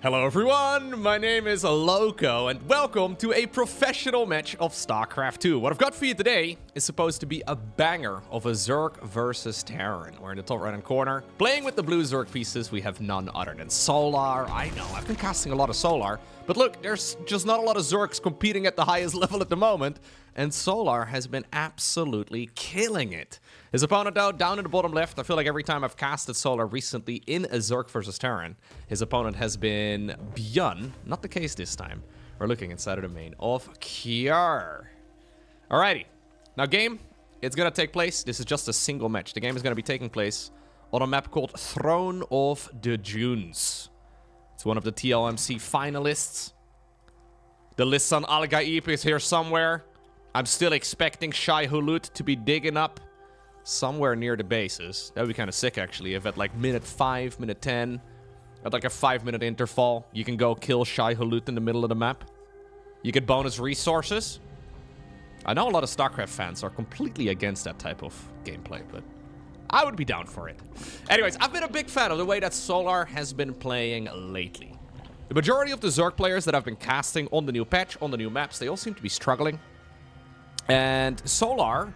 Hello everyone, my name is Loco, and welcome to a professional match of StarCraft 2. What I've got for you today is supposed to be a banger of a Zerg versus Terran. We're in the top right-hand corner. Playing with the blue Zerg pieces, we have none other than Solar. I know, I've been casting a lot of Solar, but look, there's just not a lot of Zergs competing at the highest level at the moment, and Solar has been absolutely killing it. His opponent, though, down in the bottom left. I feel like every time I've casted Solar recently in a Zerg versus Terran, his opponent has been Bjorn. Not the case this time. We're looking inside of the main of Kijkwijzer. Alrighty. Now, game, it's going to take place. This is just a single match. The game is going to be taking place on a map called Throne of the Dunes. It's one of the TLMC finalists. The Lissan Al-Gaib is here somewhere. I'm still expecting Shai Hulud to be digging up somewhere near the bases. That would be kind of sick, actually, if at like minute 5, minute 10, at like a 5-minute interval, you can go kill Shai Hulud in the middle of the map. You get bonus resources. I know a lot of StarCraft fans are completely against that type of gameplay, but I would be down for it. Anyways, I've been a big fan of the way that Solar has been playing lately. The majority of the Zerg players that I've been casting on the new patch, on the new maps, they all seem to be struggling. And Solar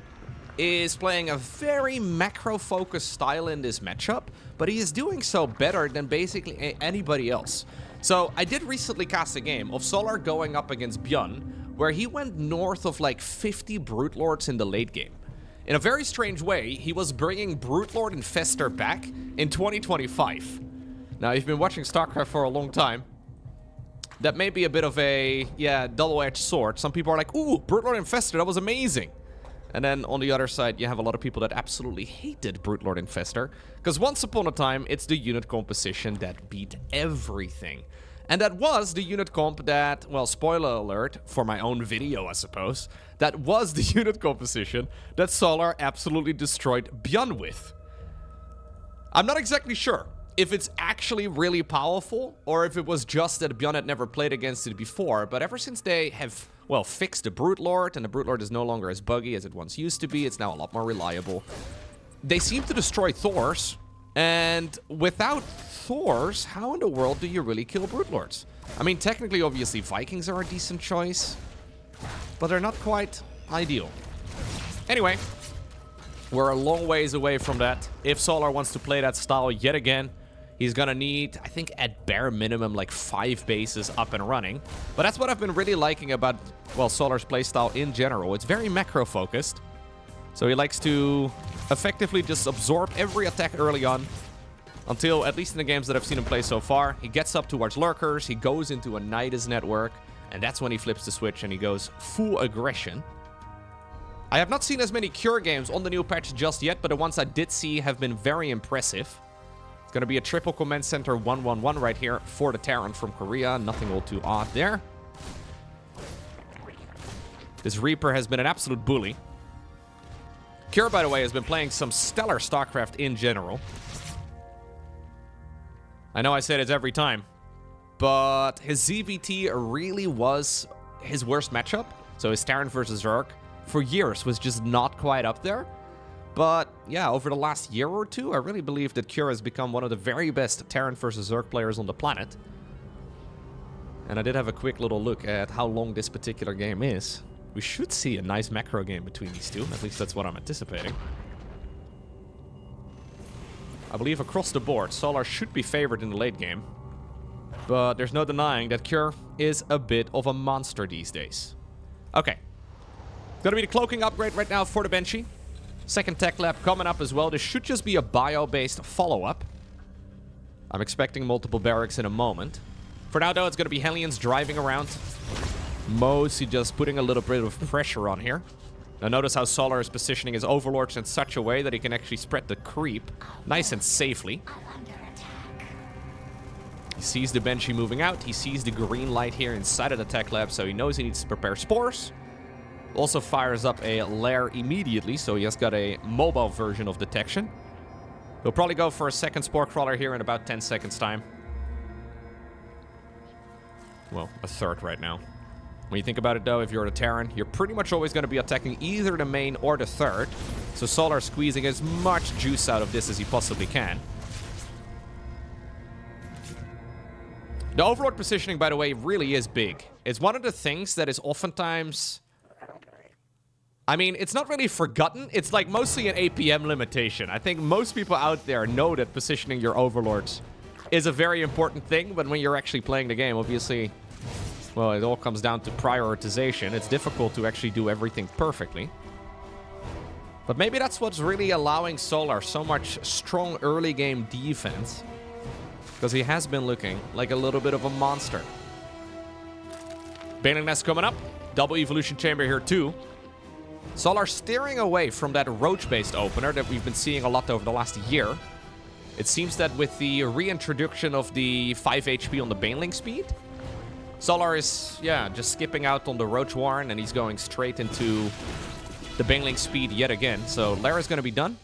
is playing a very macro-focused style in this matchup, but he is doing so better than basically anybody else. So I did recently cast a game of Solar going up against Bjorn, where he went north of like 50 Brute Lords in the late game. In a very strange way, he was bringing Brute Lord Infestor back in 2025. Now, if you've been watching StarCraft for a long time, that may be a bit of a, double-edged sword. Some people are like, ooh, Brute Lord Infestor, that was amazing. And then on the other side, you have a lot of people that absolutely hated Brute Lord Infestor. Because once upon a time, it's the unit composition that beat everything. And that was the unit comp that, well, spoiler alert, for my own video, I suppose, that was the unit composition that Solar absolutely destroyed Bjorn with. I'm not exactly sure if it's actually really powerful, or if it was just that Bjorn had never played against it before, but ever since they have, well, fixed the Brute Lord, and the Brute Lord is no longer as buggy as it once used to be, it's now a lot more reliable, they seem to destroy Thors, and without Thors, how in the world do you really kill Brute Lords? I mean, technically, obviously, Vikings are a decent choice, but they're not quite ideal. Anyway, we're a long ways away from that. If Solar wants to play that style yet again, he's gonna need, I think, at bare minimum, like 5 bases up and running. But that's what I've been really liking about, well, Solar's playstyle in general. It's very macro-focused. So he likes to effectively just absorb every attack early on, until, at least in the games that I've seen him play so far, he gets up towards lurkers, he goes into a Nidus network, and that's when he flips the switch and he goes full aggression. I have not seen as many Cure games on the new patch just yet, but the ones I did see have been very impressive. It's going to be a triple command center 1-1-1 right here for the Terran from Korea. Nothing all too odd there. This Reaper has been an absolute bully. Cure, by the way, has been playing some stellar StarCraft in general. I know I say this every time, but his ZVT really was his worst matchup. So his Terran versus Zerg for years was just not quite up there. But yeah, over the last year or two, I really believe that Cure has become one of the very best Terran versus Zerg players on the planet. And I did have a quick little look at how long this particular game is. We should see a nice macro game between these two. At least that's what I'm anticipating. I believe across the board, Solar should be favored in the late game. But there's no denying that Cure is a bit of a monster these days. Okay. Gonna be the cloaking upgrade right now for the Banshee. Second tech lab coming up as well. This should just be a bio-based follow-up. I'm expecting multiple barracks in a moment. For now, though, it's going to be Hellions driving around. Mostly just putting a little bit of pressure on here. Now, notice how Solar is positioning his Overlords in such a way that he can actually spread the creep nice and safely. He sees the Banshee moving out. He sees the green light here inside of the tech lab, so he knows he needs to prepare spores. Also fires up a lair immediately, so he has got a mobile version of detection. He'll probably go for a second spore crawler here in about 10 seconds time. Well, a third right now. When you think about it, though, if you're the Terran, you're pretty much always going to be attacking either the main or the third. So Solar squeezing as much juice out of this as he possibly can. The Overlord positioning, by the way, really is big. It's one of the things that is oftentimes... I mean, it's not really forgotten. It's like mostly an APM limitation. I think most people out there know that positioning your Overlords is a very important thing, but when you're actually playing the game, obviously, well, it all comes down to prioritization. It's difficult to actually do everything perfectly. But maybe that's what's really allowing Solar so much strong early game defense, because he has been looking like a little bit of a monster. Baneling Nest coming up. Double Evolution Chamber here too. Solar steering away from that roach-based opener that we've been seeing a lot over the last year. It seems that with the reintroduction of the 5 HP on the Baneling speed, Solar is, yeah, just skipping out on the Roach Warren, and he's going straight into the Baneling speed yet again. So Lara's going to be done.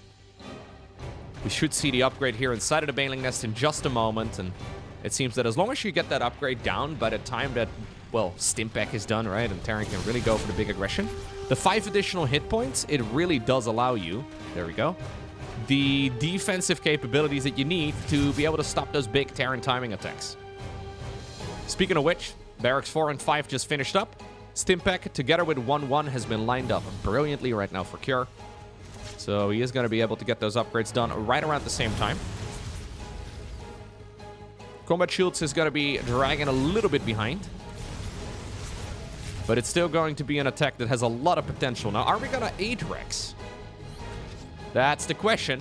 We should see the upgrade here inside of the Baneling Nest in just a moment, and it seems that as long as you get that upgrade down by the time that, well, Stimpack is done, right, and Terran can really go for the big aggression, the 5 additional hit points, it really does allow you, there we go, the defensive capabilities that you need to be able to stop those big Terran timing attacks. Speaking of which, Barracks 4 and 5 just finished up. Stimpack, together with 1-1, has been lined up brilliantly right now for Cure. So he is going to be able to get those upgrades done right around the same time. Combat Shields is going to be dragging a little bit behind. But it's still going to be an attack that has a lot of potential. Now, are we going to aid Rex? That's the question.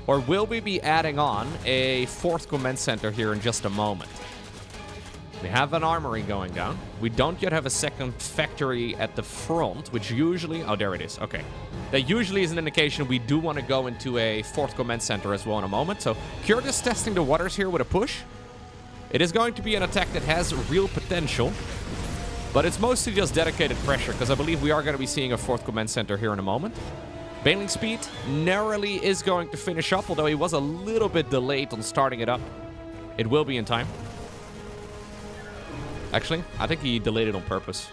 Or will we be adding on a 4th command center here in just a moment? We have an armory going down. We don't yet have a 2nd factory at the front, which usually... Oh, there it is. Okay. That usually is an indication we do want to go into a 4th command center as well in a moment. So, Cure is testing the waters here with a push. It is going to be an attack that has real potential. But it's mostly just dedicated pressure, because I believe we are going to be seeing a 4th command center here in a moment. Baneling Speed narrowly is going to finish up, although he was a little bit delayed on starting it up. It will be in time. Actually, I think he delayed it on purpose.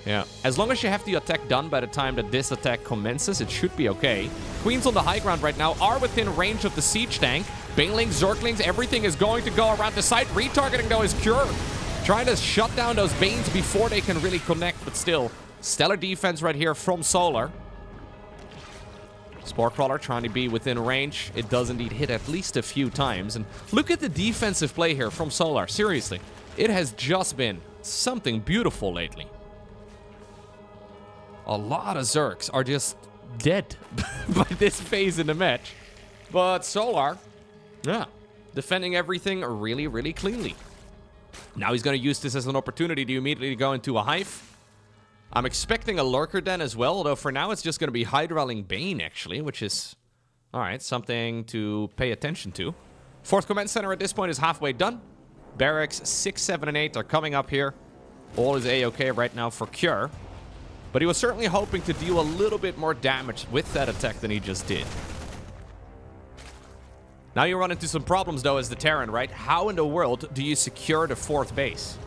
Yeah. As long as you have the attack done by the time that this attack commences, it should be okay. Queens on the high ground right now are within range of the siege tank. Banelings, Zerglings, everything is going to go around the site. Retargeting, though, is Cure. Trying to shut down those Banes before they can really connect, but still, stellar defense right here from Solar. Spore Crawler trying to be within range. It does indeed hit at least a few times. And look at the defensive play here from Solar. Seriously, it has just been something beautiful lately. A lot of Zergs are just dead by this phase in the match. But Solar, yeah, defending everything really, really cleanly. Now he's going to use this as an opportunity to immediately go into a hive. I'm expecting a Lurker Den as well, although for now it's just going to be Hydraling Bane, actually, which is, alright, something to pay attention to. 4th command center at this point is halfway done. Barracks 6, 7, and 8 are coming up here. All is A-okay right now for Cure. But he was certainly hoping to deal a little bit more damage with that attack than he just did. Now you run into some problems, though, as the Terran, right? How in the world do you secure the 4th base?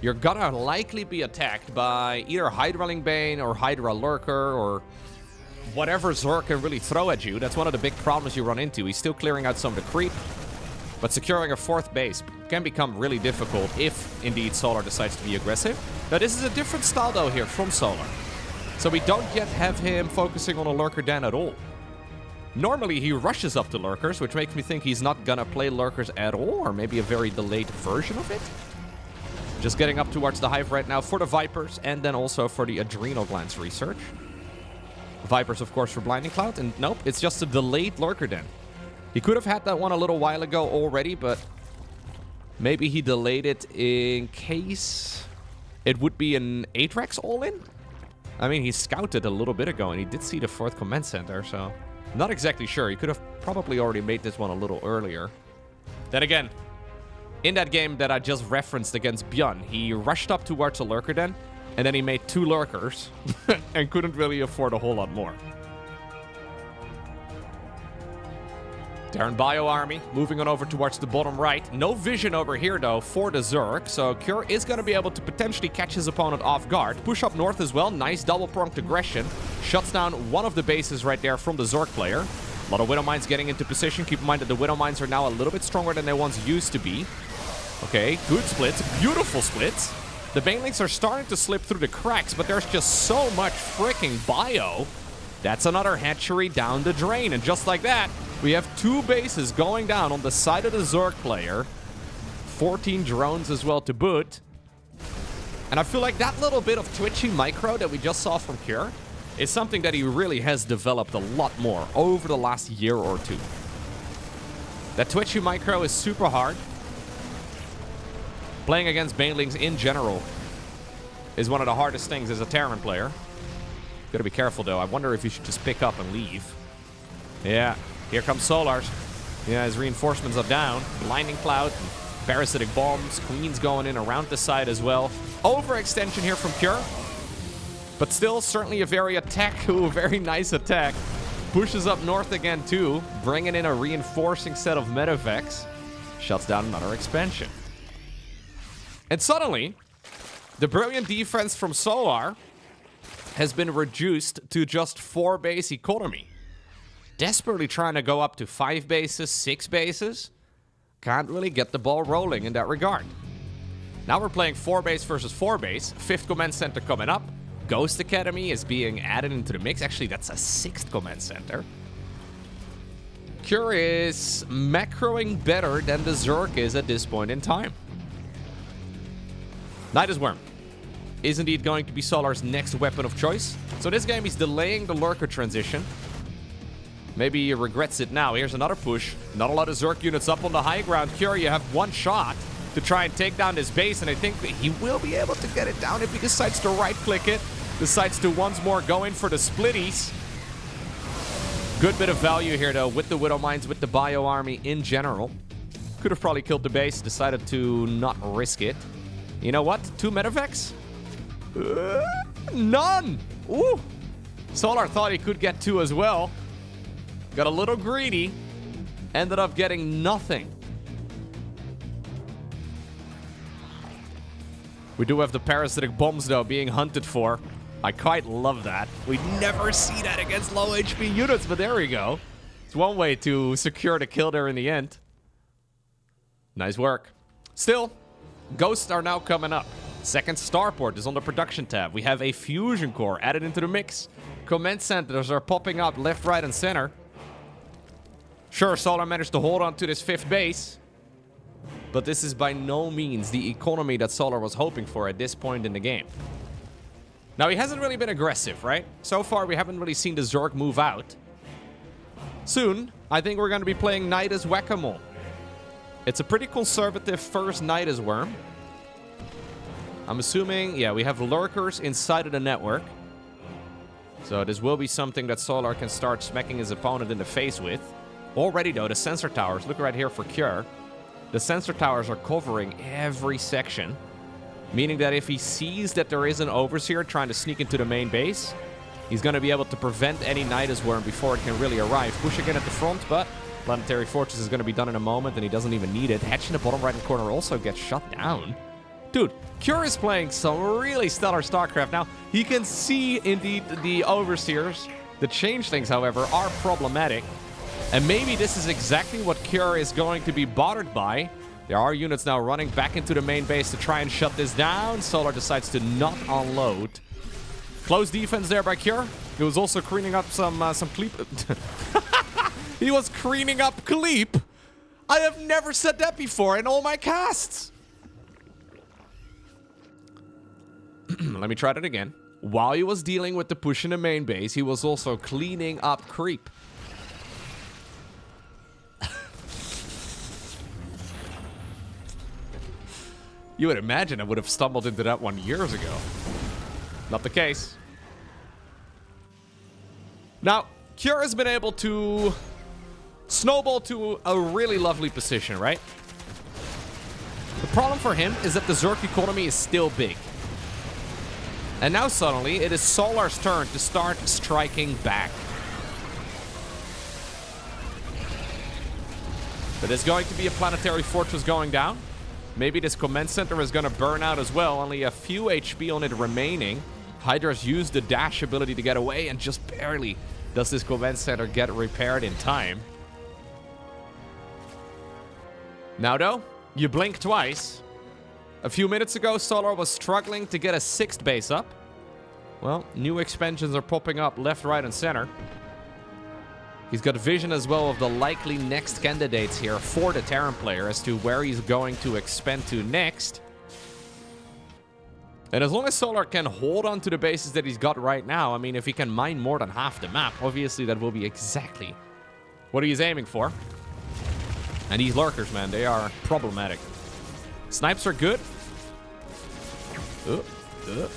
You're gonna likely be attacked by either Hydraling Bane or Hydra Lurker or whatever Zerg can really throw at you. That's one of the big problems you run into. He's still clearing out some of the creep, but securing a 4th base can become really difficult if, indeed, Solar decides to be aggressive. Now, this is a different style, though, here from Solar. So we don't yet have him focusing on a Lurker Den at all. Normally, he rushes up to Lurkers, which makes me think he's not gonna play Lurkers at all, or maybe a very delayed version of it. Just getting up towards the hive right now for the Vipers, and then also for the Adrenal Glands research. Vipers, of course, for Blinding Cloud, and nope, it's just a delayed Lurker Den. He could have had that one a little while ago already, but maybe he delayed it in case it would be an Atrax all-in? I mean, he scouted a little bit ago, and he did see the 4th command center, so... Not exactly sure. He could have probably already made this one a little earlier. Then again, in that game that I just referenced against Björn, he rushed up towards a Lurker Den, and then he made 2 Lurkers, and couldn't really afford a whole lot more. Terran Bio Army moving on over towards the bottom right. No vision over here, though, for the Zerg, so Cure is going to be able to potentially catch his opponent off guard. Push up north as well. Nice double-pronged aggression. Shuts down one of the bases right there from the Zerg player. A lot of Widow Mines getting into position. Keep in mind that the Widow Mines are now a little bit stronger than they once used to be. Okay, good splits. Beautiful splits. The banelings are starting to slip through the cracks, but there's just so much freaking bio. That's another hatchery down the drain. And just like that, we have 2 bases going down on the side of the Zerg player. 14 drones as well to boot. And I feel like that little bit of twitchy micro that we just saw from Cure is something that he really has developed a lot more over the last year or 2. That twitchy micro is super hard. Playing against banelings in general is one of the hardest things as a Terran player. Gotta be careful though. I wonder if you should just pick up and leave. Yeah, here comes Solars. Yeah, his reinforcements are down. Blinding Cloud, parasitic bombs, queens going in around the side as well. Overextension here from Cure. But still, certainly a very very nice attack. Pushes up north again too, bringing in a reinforcing set of medevacs. Shuts down another expansion. And suddenly, the brilliant defense from Solar has been reduced to just 4 base economy. Desperately trying to go up to 5 bases, 6 bases. Can't really get the ball rolling in that regard. Now we're playing 4 base versus 4 base. 5th command center coming up. Ghost Academy is being added into the mix. Actually, that's a 6th command center. Cure is macroing better than the Zerg is at this point in time. Nidus Worm is indeed going to be Solar's next weapon of choice. So this game he's delaying the Lurker transition. Maybe he regrets it now. Here's another push. Not a lot of Zerg units up on the high ground. Cure, you have 1 shot to try and take down this base, and I think he will be able to get it down if he decides to right-click it. Decides to once more go in for the splitties. Good bit of value here, though, with the Widow Mines, with the Bio Army in general. Could have probably killed the base. Decided to not risk it. You know what? 2 medevacs? None! Ooh! Solar thought he could get 2 as well. Got a little greedy. Ended up getting nothing. We do have the parasitic bombs, though, being hunted for. I quite love that. We never see that against low HP units, but there we go. It's one way to secure the kill there in the end. Nice work. Still, ghosts are now coming up. 2nd starport is on the production tab. We have a fusion core added into the mix. Command centers are popping up left, right, and center. Sure, Solar managed to hold on to this 5th base. But this is by no means the economy that Solar was hoping for at this point in the game. Now, he hasn't really been aggressive, right? So far, we haven't really seen the Zerg move out. Soon, I think we're going to be playing Nidus Whack-A-Mole. It's a pretty conservative first Nidus Worm. I'm assuming, yeah, we have lurkers inside of the network. So this will be something that Solar can start smacking his opponent in the face with. Already, though, the sensor towers, look right here for Cure. The sensor towers are covering every section. Meaning that if he sees that there is an Overseer trying to sneak into the main base, he's going to be able to prevent any Nidus Worm before it can really arrive. Push again at the front, but Planetary Fortress is going to be done in a moment, and he doesn't even need it. Hatch in the bottom right-hand corner also gets shut down. Dude, Cure is playing some really stellar StarCraft. Now, he can see, indeed, the Overseers. The changelings, however, are problematic. And maybe this is exactly what Cure is going to be bothered by. There are units now running back into the main base to try and shut this down. Solar decides to not unload. Close defense there by Cure. He was also cleaning up some Cleep. He was cleaning up Cleep. I have never said that before in all my casts. Let me try that again. While he was dealing with the push in the main base, he was also cleaning up Creep. You would imagine I would have stumbled into that one years ago. Not the case. Now, Cure has been able to snowball to a really lovely position, right? The problem for him is that the Zerg economy is still big. And now suddenly, it is Solar's turn to start striking back. But there's going to be a planetary fortress going down. Maybe this command center is going to burn out as well. Only a few HP on it remaining. Hydra's used the dash ability to get away, and just barely does this command center get repaired in time. Now, though, You blink twice. A few minutes ago, Solar was struggling to get a 6th base up. Well, new expansions are popping up left, right, and center. He's got vision as well of the likely next candidates here for the Terran player as to where he's going to expand to next. And as long as Solar can hold on to the bases that he's got right now, I mean, if he can mine more than half the map, obviously that will be exactly what he's aiming for. And these lurkers, man, they are problematic. Snipes are good.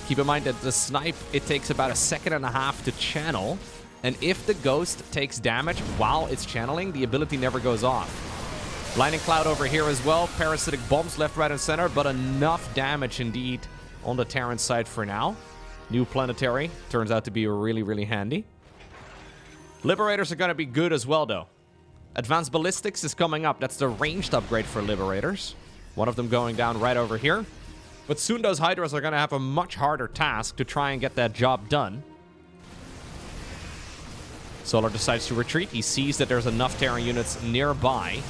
Keep in mind that the snipe, it takes about 1.5 seconds to channel. And if the ghost takes damage while it's channeling, the ability never goes off. Blinding Cloud over here as well. Parasitic bombs left, right, and center. But enough damage indeed on the Terran side for now. New planetary. Turns out to be really, really handy. Liberators are going to be good as well, though. Advanced Ballistics is coming up. That's the ranged upgrade for Liberators. One of them going down right over here. But soon those Hydras are going to have a much harder task to try and get that job done. Solar decides to retreat. He sees that there's enough Terran units nearby.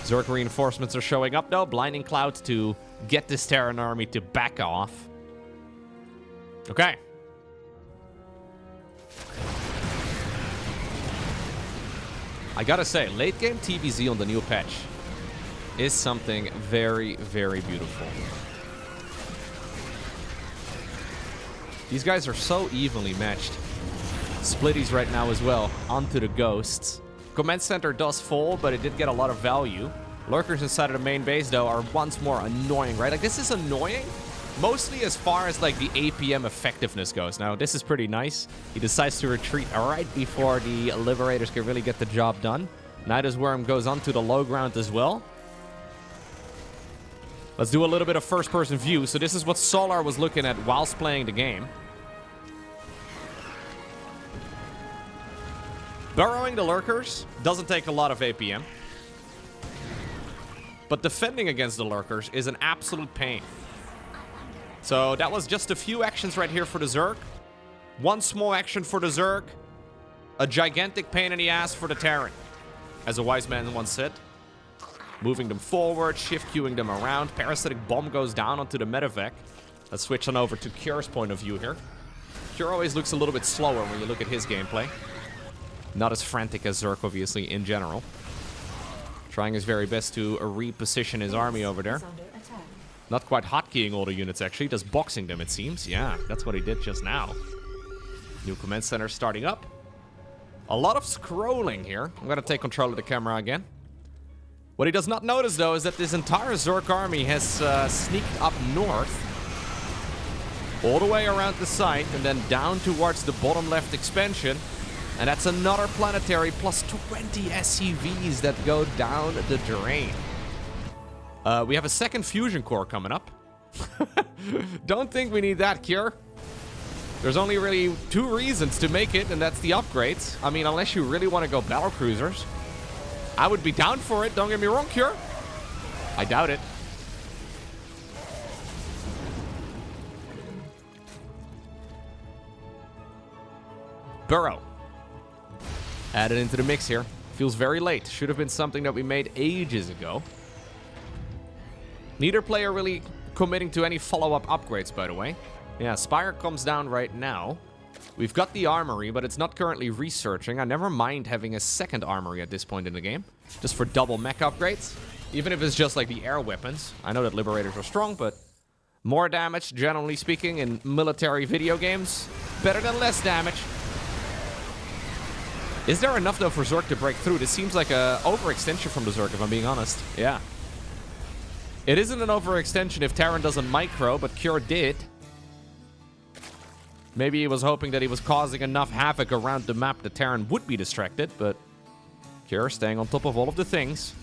Zerg reinforcements are showing up, though. Blinding Cloud to get this Terran army to back off. Okay. I gotta say, late game TVZ on the new patch is something very, very beautiful. These guys are so evenly matched. Splitties right now as well, onto the ghosts. Command center does fall, but it did get a lot of value. Lurkers inside of the main base, though, are once more annoying, right? Like, this is annoying, mostly as far as, like, the APM effectiveness goes. Now, this is pretty nice. He decides to retreat right before the Liberators can really get the job done. Nidus Worm goes onto the low ground as well. Let's do a little bit of first-person view. So this is what Solar was looking at whilst playing the game. Burrowing the Lurkers doesn't take a lot of APM. But defending against the Lurkers is an absolute pain. So that was just a few actions right here for the Zerg. One small action for the Zerg. A gigantic pain in the ass for the Terran. As a wise man once said. Moving them forward, shift queuing them around. Parasitic Bomb goes down onto the medevac. Let's switch on over to Cure's point of view here. Cure always looks a little bit slower when you look at his gameplay. Not as frantic as Zerg, obviously, in general. Trying his very best to reposition his army over there. Not quite hotkeying all the units, actually. Just boxing them, it seems. Yeah, that's what he did just now. New command center starting up. A lot of scrolling here. I'm going to take control of the camera again. What he does not notice, though, is that this entire Zerg army has sneaked up north. All the way around the site and then down towards the bottom left expansion. And that's another planetary plus 20 SCVs that go down the drain. We have a second fusion core coming up. Don't think we need that, Cure. There's only really 2 reasons to make it, and that's the upgrades. I mean, unless you really want to go battle cruisers. I would be down for it, don't get me wrong, Cure. I doubt it. Burrow. Added into the mix here. Feels very late. Should have been something that we made ages ago. Neither player really committing to any follow-up upgrades, by the way. Yeah, Spire comes down right now. We've got the armory, but it's not currently researching. I never mind having a second armory at this point in the game. Just for double mech upgrades. Even if it's just like the air weapons. I know that Liberators are strong, but more damage, generally speaking, in military video games. Better than less damage. Is there enough, though, for Zerg to break through? This seems like an overextension from the Zerg, if I'm being honest. Yeah. It isn't an overextension if Terran doesn't micro, but Cure did. Maybe he was hoping that he was causing enough havoc around the map that Terran would be distracted, but Cure staying on top of all of the things.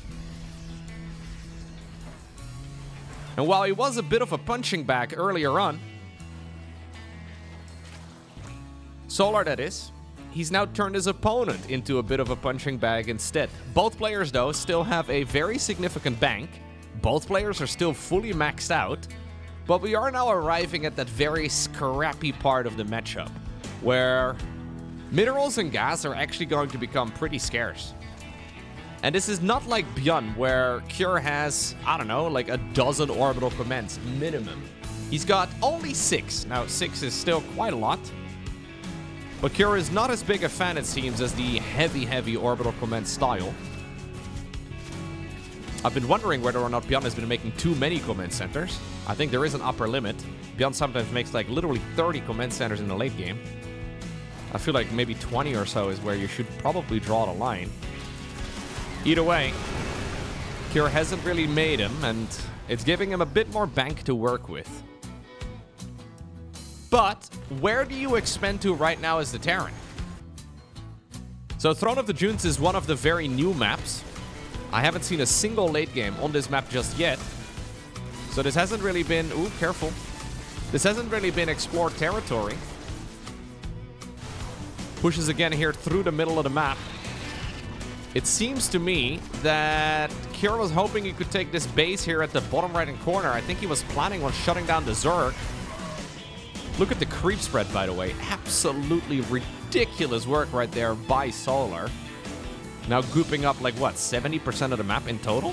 And while he was a bit of a punching bag earlier on, Solar, that is, he's now turned his opponent into a bit of a punching bag instead. Both players, though, still have a very significant bank. Both players are still fully maxed out. But we are now arriving at that very scrappy part of the matchup, where minerals and gas are actually going to become pretty scarce. And this is not like Bjorn, where Cure has, I don't know, like a dozen orbital commands minimum. He's got only 6. Now, 6 is still quite a lot. But Cure is not as big a fan, it seems, as the heavy orbital command style. I've been wondering whether or not Bjorn has been making too many command centers. I think there is an upper limit. Bjorn sometimes makes like literally 30 command centers in the late game. I feel like maybe 20 or so is where you should probably draw the line. Either way, Cure hasn't really made him, and it's giving him a bit more bank to work with. But where do you expand to right now as the Terran? So Throne of the Dunes is one of the very new maps. I haven't seen a single late game on this map just yet. So this hasn't really been... Ooh, careful. This hasn't really been explored territory. Pushes again here through the middle of the map. It seems to me that Cure was hoping he could take this base here at the bottom right-hand corner. I think he was planning on shutting down the Zerg. Look at the creep spread, by the way. Absolutely ridiculous work right there by Solar. Now gooping up, like, what, 70% of the map in total?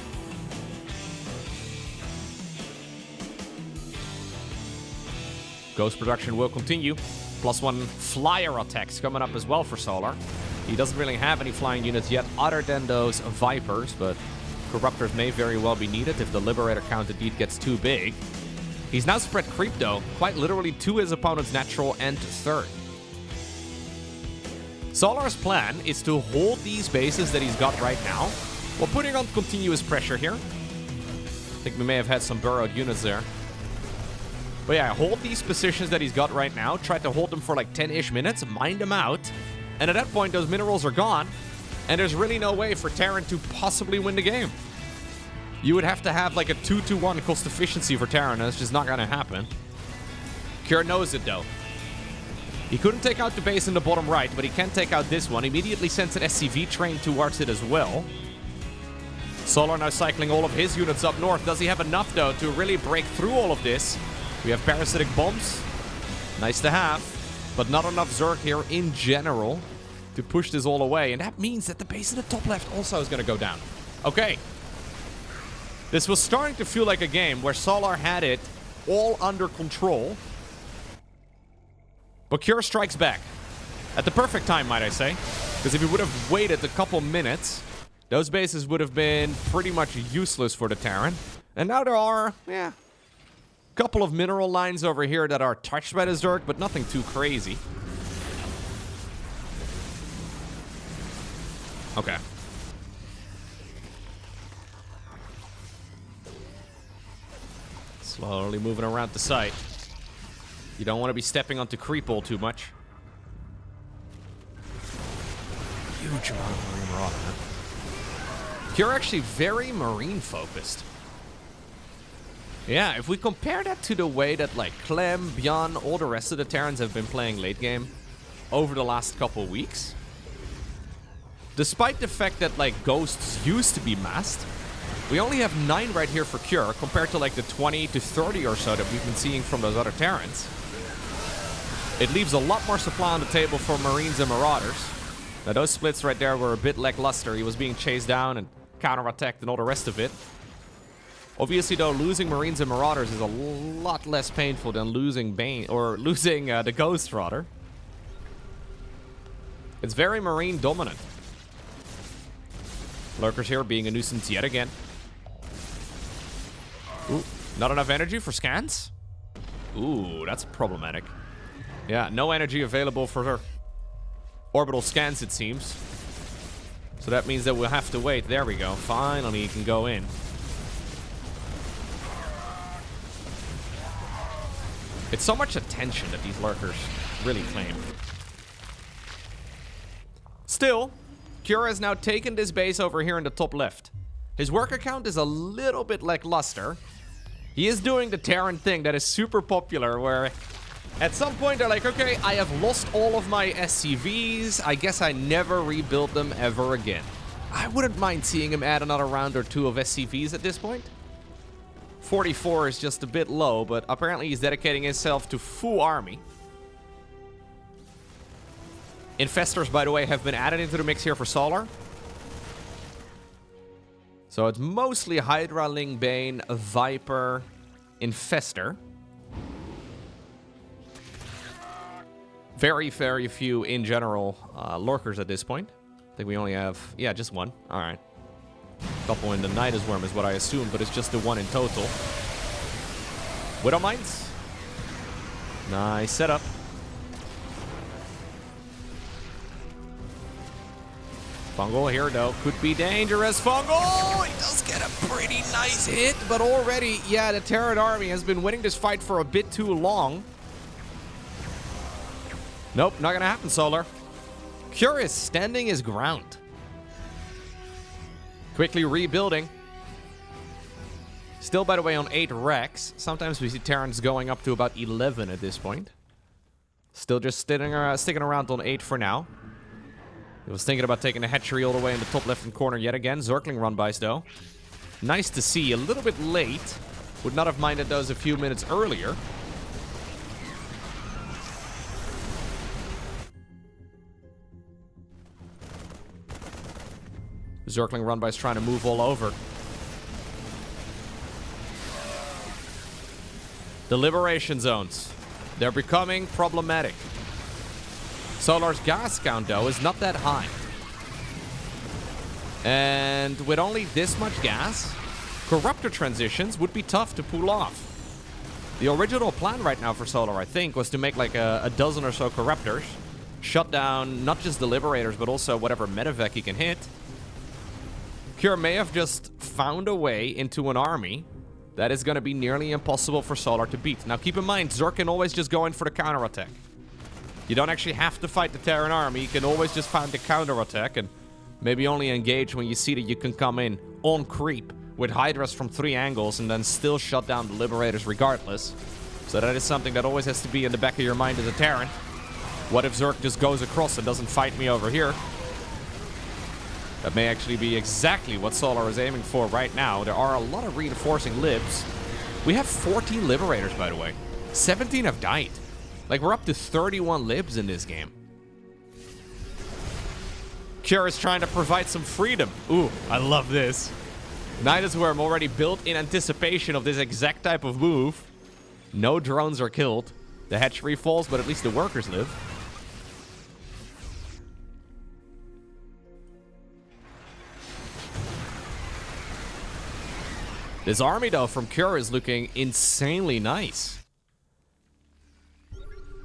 Ghost production will continue. +1 flyer attacks coming up as well for Solar. He doesn't really have any flying units yet other than those Vipers, but Corruptors may very well be needed if the Liberator count indeed gets too big. He's now spread creep, though, quite literally to his opponent's natural and third. Solar's plan is to hold these bases that he's got right now while putting on continuous pressure here. I think we may have had some burrowed units there. But yeah, hold these positions that he's got right now, try to hold them for like 10-ish minutes, mine them out, and at that point those minerals are gone, and there's really no way for Terran to possibly win the game. You would have to have like a 2-to-1 cost efficiency for Terran, and that's just not gonna happen. Cure knows it though. He couldn't take out the base in the bottom right, but he can take out this one. Immediately sends an SCV train towards it as well. Solar now cycling all of his units up north. Does he have enough though to really break through all of this? We have parasitic bombs. Nice to have. But not enough Zerg here in general to push this all away. And that means that the base in the top left also is going to go down. Okay. This was starting to feel like a game where Solar had it all under control. But Cure strikes back. At the perfect time, might I say. Because if he would have waited a couple minutes, those bases would have been pretty much useless for the Terran. And now there are, yeah, couple of mineral lines over here that are touched by the Zerg, but nothing too crazy. Okay. Slowly moving around the site. You don't want to be stepping onto creep hole too much. Huge amount of marine marauder, man. You're actually very marine focused. Yeah, if we compare that to the way that like Clem, Bjorn, all the rest of the Terrans have been playing late game over the last couple weeks. Despite the fact that like ghosts used to be massed, we only have 9 right here for Cure compared to like the 20 to 30 or so that we've been seeing from those other Terrans. It leaves a lot more supply on the table for Marines and Marauders. Now those splits right there were a bit lackluster. He was being chased down and counterattacked and all the rest of it. Obviously, though, losing Marines and Marauders is a lot less painful than losing Bane, or losing the Ghost, rather. It's very Marine dominant. Lurkers here being a nuisance yet again. Ooh, not enough energy for scans? Ooh, that's problematic. Yeah, no energy available for orbital scans, it seems. So that means that we'll have to wait. There we go. Finally, he can go in. It's so much attention that these lurkers really claim. Still, Cure has now taken this base over here in the top left. His worker count is a little bit lackluster. He is doing the Terran thing that is super popular, where at some point they're like, okay, I have lost all of my SCVs. I guess I never rebuild them ever again. I wouldn't mind seeing him add another round or two of SCVs at this point. 44 is just a bit low, but apparently he's dedicating himself to full army. Infestors, by the way, have been added into the mix here for Solar. So it's mostly Hydra, Lingbane, Viper, Infestor. Very, very few in general lurkers at this point. I think we only have, yeah, just one. All right. Couple in the Nidus Worm is what I assumed, but it's just the one in total. Widow Mines. Nice setup. Fungal here, though. Could be dangerous. Fungal! He does get a pretty nice hit, but already, yeah, the Terran army has been winning this fight for a bit too long. Nope, not gonna happen, Solar. Curious, standing his ground. Quickly rebuilding. Still, by the way, on 8 Rex. Sometimes we see Terrans going up to about 11 at this point. Still just sticking around on 8 for now. He was thinking about taking the hatchery all the way in the top left-hand corner yet again. Zergling run-bys, though. Nice to see. A little bit late. Would not have minded those a few minutes earlier. Zergling run-bys trying to move all over. The liberation zones. They're becoming problematic. Solar's gas count, though, is not that high. And with only this much gas, Corruptor transitions would be tough to pull off. The original plan right now for Solar, I think, was to make like a dozen or so Corruptors. Shut down not just the Liberators, but also whatever medevac he can hit. Cure may have just found a way into an army that is going to be nearly impossible for Solar to beat. Now, keep in mind, Zerg can always just go in for the counterattack. You don't actually have to fight the Terran army. You can always just find the counterattack and maybe only engage when you see that you can come in on creep with Hydras from 3 angles and then still shut down the Liberators regardless. So that is something that always has to be in the back of your mind as a Terran. What if Zerg just goes across and doesn't fight me over here? That may actually be exactly what Solar is aiming for right now. There are a lot of reinforcing libs. We have 14 Liberators, by the way. 17 have died. Like, we're up to 31 libs in this game. Cure is trying to provide some freedom. Ooh, I love this. Nidus Worm already built in anticipation of this exact type of move. No drones are killed. The hatchery falls, but at least the workers live. This army, though, from Cure is looking insanely nice.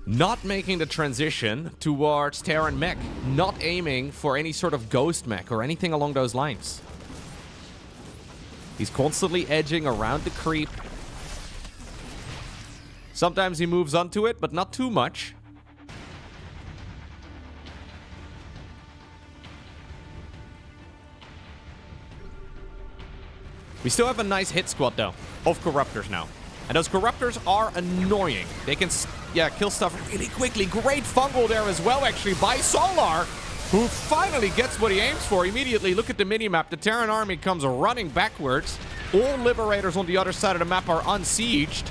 Not making the transition towards Terran mech. Not aiming for any sort of ghost mech or anything along those lines. He's constantly edging around the creep. Sometimes he moves onto it, but not too much. We still have a nice hit squad, though, of Corruptors now. And those Corruptors are annoying. They can, yeah, kill stuff really quickly. Great fungal there as well, actually, by Solar, who finally gets what he aims for immediately. Look at the minimap. The Terran army comes running backwards. All Liberators on the other side of the map are unsieged.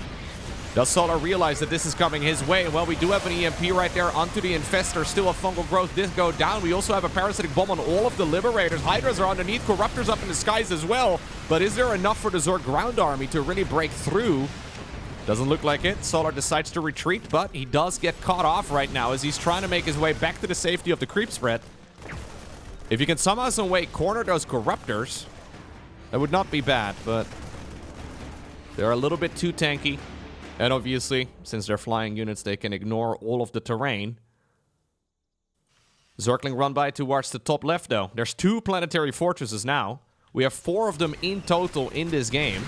Does Solar realize that this is coming his way? Well, we do have an EMP right there onto the Infestor. Still a fungal growth. This go down. We also have a parasitic bomb on all of the Liberators. Hydras are underneath. Corruptors up in the skies as well. But is there enough for the Zerg ground army to really break through? Doesn't look like it. Solar decides to retreat, but he does get caught off right now as he's trying to make his way back to the safety of the creep spread. If you can somehow, some way corner those Corruptors, that would not be bad, but they're a little bit too tanky. And obviously, since they're flying units, they can ignore all of the terrain. Zergling run by towards the top left, though. There's 2 planetary fortresses now. We have 4 of them in total in this game.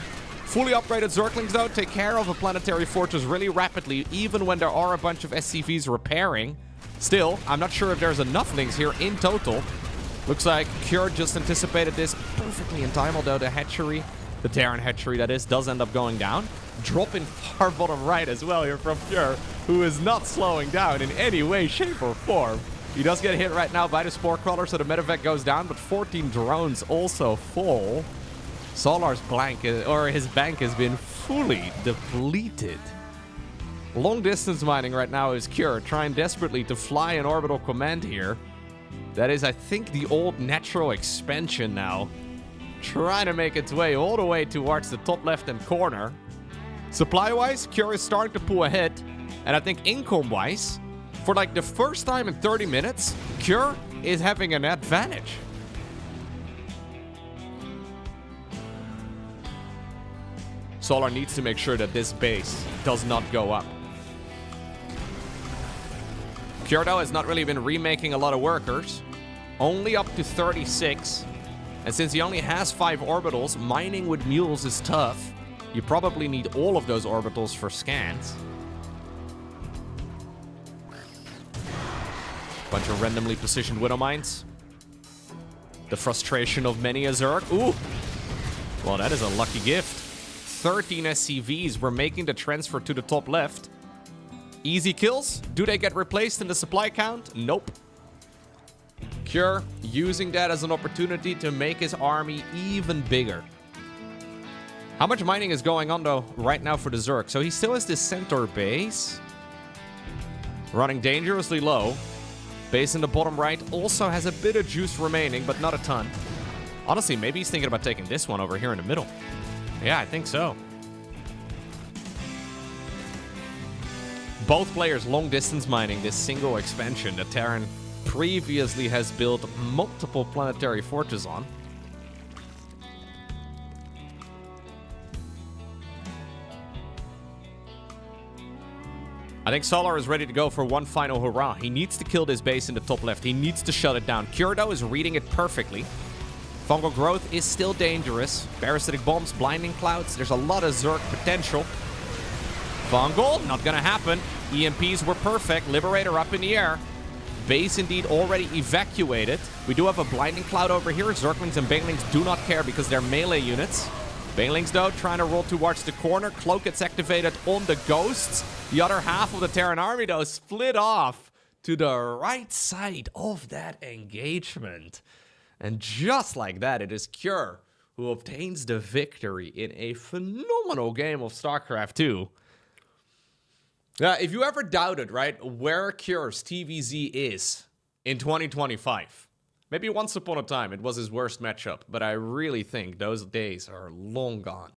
Fully upgraded Zerglings, though, take care of a planetary fortress really rapidly, even when there are a bunch of SCVs repairing. Still, I'm not sure if there's enough links here in total. Looks like Cure just anticipated this perfectly in time, although the hatchery, the Terran hatchery that is, does end up going down. Dropping far bottom right as well here from Cure, who is not slowing down in any way, shape, or form. He does get hit right now by the Spore Crawler, so the medevac goes down, but 14 drones also fall. Solar's blank, or his bank has been fully depleted. Long distance mining right now is Cure, trying desperately to fly an orbital command here. That is, I think, the old natural expansion now. trying to make its way all the way towards the top left-hand corner. Supply-wise, Cure is starting to pull ahead. And I think income-wise, for like the first time in 30 minutes, Cure is having an advantage. Solar needs to make sure that this base does not go up. Kyoto has not really been remaking a lot of workers. Only up to 36. And since he only has 5 orbitals, mining with mules is tough. You probably need all of those orbitals for scans. Bunch of randomly positioned Widow Mines. The frustration of many a Zerg. Ooh! Well, that is a lucky gift. 13 SCVs were making the transfer to the top left. Easy kills. Do they get replaced in the supply count? Nope. Cure using that as an opportunity to make his army even bigger. How much mining is going on, though, right now for the Zerg? So he still has this center base. Running dangerously low. Base in the bottom right also has a bit of juice remaining, but not a ton. Honestly, maybe he's thinking about taking this one over here in the middle. Yeah, I think so. Both players long distance mining this single expansion that Terran previously has built multiple planetary fortresses on. I think Solar is ready to go for one final hurrah. He needs to kill this base in the top left. He needs to shut it down. Kyoto is reading it perfectly. Fungal growth is still dangerous. Parasitic bombs, blinding clouds. There's a lot of Zerg potential. Fungal, not gonna happen. EMPs were perfect. Liberator up in the air. Base indeed already evacuated. We do have a blinding cloud over here. Zerglings and Banelings do not care because they're melee units. Banelings, though, trying to roll towards the corner. Cloak gets activated on the ghosts. The other half of the Terran army, though, split off to the right side of that engagement. And just like that, it is Cure who obtains the victory in a phenomenal game of StarCraft 2. If you ever doubted, right, where Cure's TVZ is in 2025, maybe once upon a time it was his worst matchup, but I really think those days are long gone.